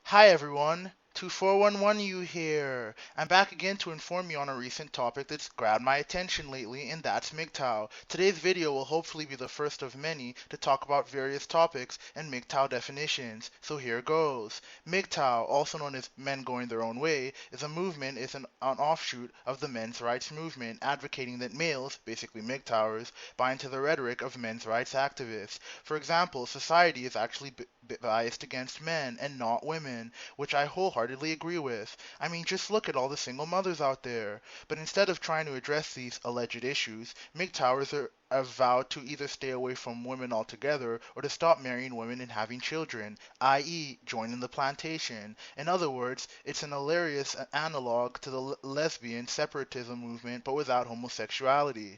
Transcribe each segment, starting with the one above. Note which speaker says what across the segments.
Speaker 1: Hi everyone, 2411 you here. I'm back again to inform you on a recent topic that's grabbed my attention lately, and that's MGTOW. Today's video will hopefully be the first of many to talk about various topics and MGTOW definitions. So here goes. MGTOW, also known as Men Going Their Own Way, is a movement, an offshoot of the men's rights movement, advocating that males, basically MGTOWers, buy into the rhetoric of men's rights activists. For example, society is actually biased against men and not women, which I wholeheartedly agree with. I mean, just look at all the single mothers out there. But instead of trying to address these alleged issues, MGTOWers have vowed to either stay away from women altogether or to stop marrying women and having children, i.e., join in the plantation. In other words, it's an hilarious analog to the lesbian separatism movement but without homosexuality.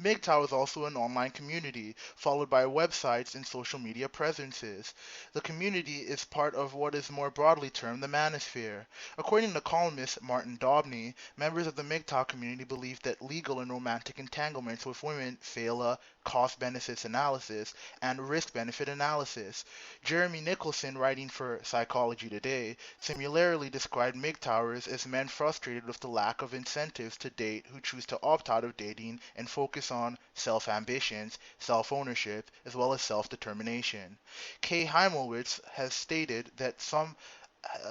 Speaker 1: MGTOW is also an online community, followed by websites and social media presences. The community is part of what is more broadly termed the manosphere. According to columnist Martin Daubney, members of the MGTOW community believe that legal and romantic entanglements with women fail a cost-benefits analysis and risk-benefit analysis. Jeremy Nicholson, writing for Psychology Today, similarly described MGTOWers as men frustrated with the lack of incentives to date who choose to opt out of dating and focus on self-ambitions, self-ownership, as well as self-determination. Kay Heimowitz has stated that some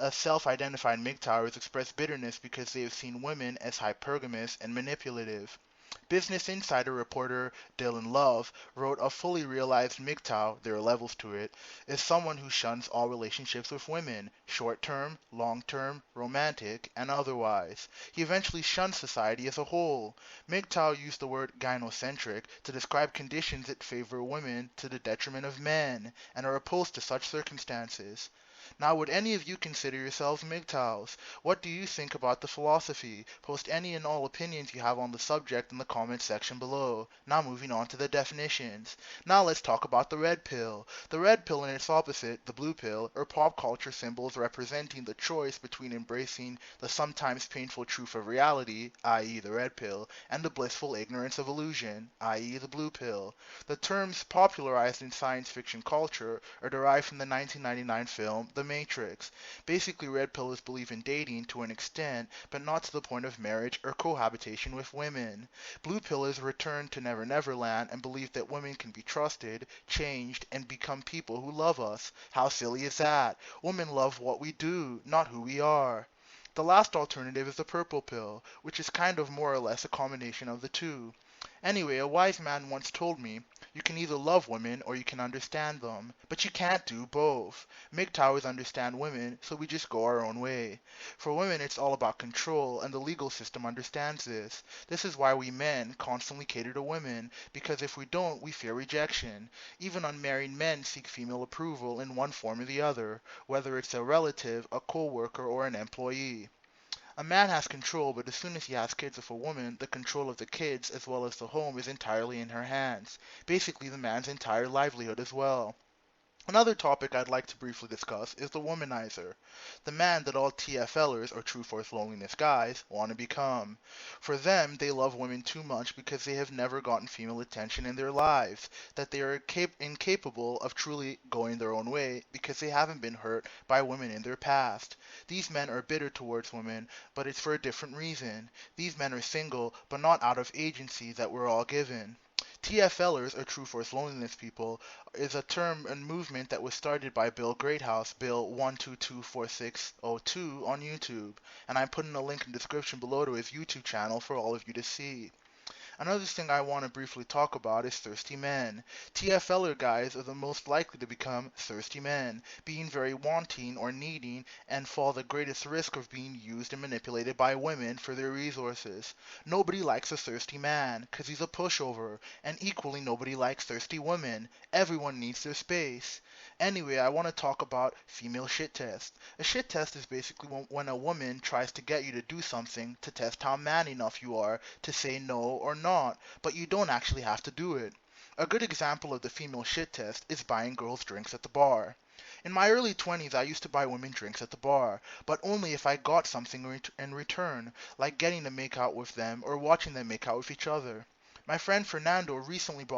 Speaker 1: self-identified MGTOWers express bitterness because they have seen women as hypergamous and manipulative. Business Insider reporter Dylan Love wrote a fully realized MGTOW, there are levels to it, is someone who shuns all relationships with women, short-term, long-term, romantic, and otherwise. He eventually shuns society as a whole. MGTOW used the word gynocentric to describe conditions that favor women to the detriment of men, and are opposed to such circumstances. Now, would any of you consider yourselves MGTOWs? What do you think about the philosophy? Post any and all opinions you have on the subject in the comments section below. Now moving on to the definitions. Now let's talk about the red pill. The red pill and its opposite, the blue pill, are pop culture symbols representing the choice between embracing the sometimes painful truth of reality, i.e. the red pill, and the blissful ignorance of illusion, i.e. the blue pill. The terms popularized in science fiction culture are derived from the 1999 film The Matrix. Basically, red pillers believe in dating to an extent, but not to the point of marriage or cohabitation with women. Blue pillars return to Never Never Land and believe that women can be trusted, changed, and become people who love us. How silly is that? Women love what we do, not who we are. The last alternative is the purple pill, which is kind of more or less a combination of the two. Anyway, a wise man once told me, you can either love women or you can understand them, but you can't do both. MGTOWers understand women, so we just go our own way. For women, it's all about control, and the legal system understands this. This is why we men constantly cater to women, because if we don't, we fear rejection. Even unmarried men seek female approval in one form or the other, whether it's a relative, a co-worker, or an employee. A man has control, but as soon as he has kids with a woman, the control of the kids as well as the home is entirely in her hands. Basically, the man's entire livelihood as well. Another topic I'd like to briefly discuss is the womanizer, the man that all TFLers, or True Force Loneliness guys, want to become. For them, they love women too much because they have never gotten female attention in their lives, that they are incapable of truly going their own way because they haven't been hurt by women in their past. These men are bitter towards women, but it's for a different reason. These men are single, but not out of agency that we're all given. TFLers, or True Force Loneliness people, is a term and movement that was started by Bill Greathouse, Bill 1224602 on YouTube, and I'm putting a link in the description below to his YouTube channel for all of you to see. Another thing I want to briefly talk about is thirsty men. TFLer guys are the most likely to become thirsty men, being very wanting or needing and fall the greatest risk of being used and manipulated by women for their resources. Nobody likes a thirsty man, cause he's a pushover, and equally nobody likes thirsty women. Everyone needs their space. Anyway, I want to talk about female shit test. A shit test is basically when a woman tries to get you to do something to test how man enough you are to say no or not, but you don't actually have to do it. A good example of the female shit test is buying girls drinks at the bar. In my early 20s, I used to buy women drinks at the bar, but only if I got something in return, like getting to make out with them or watching them make out with each other. My friend Fernando recently brought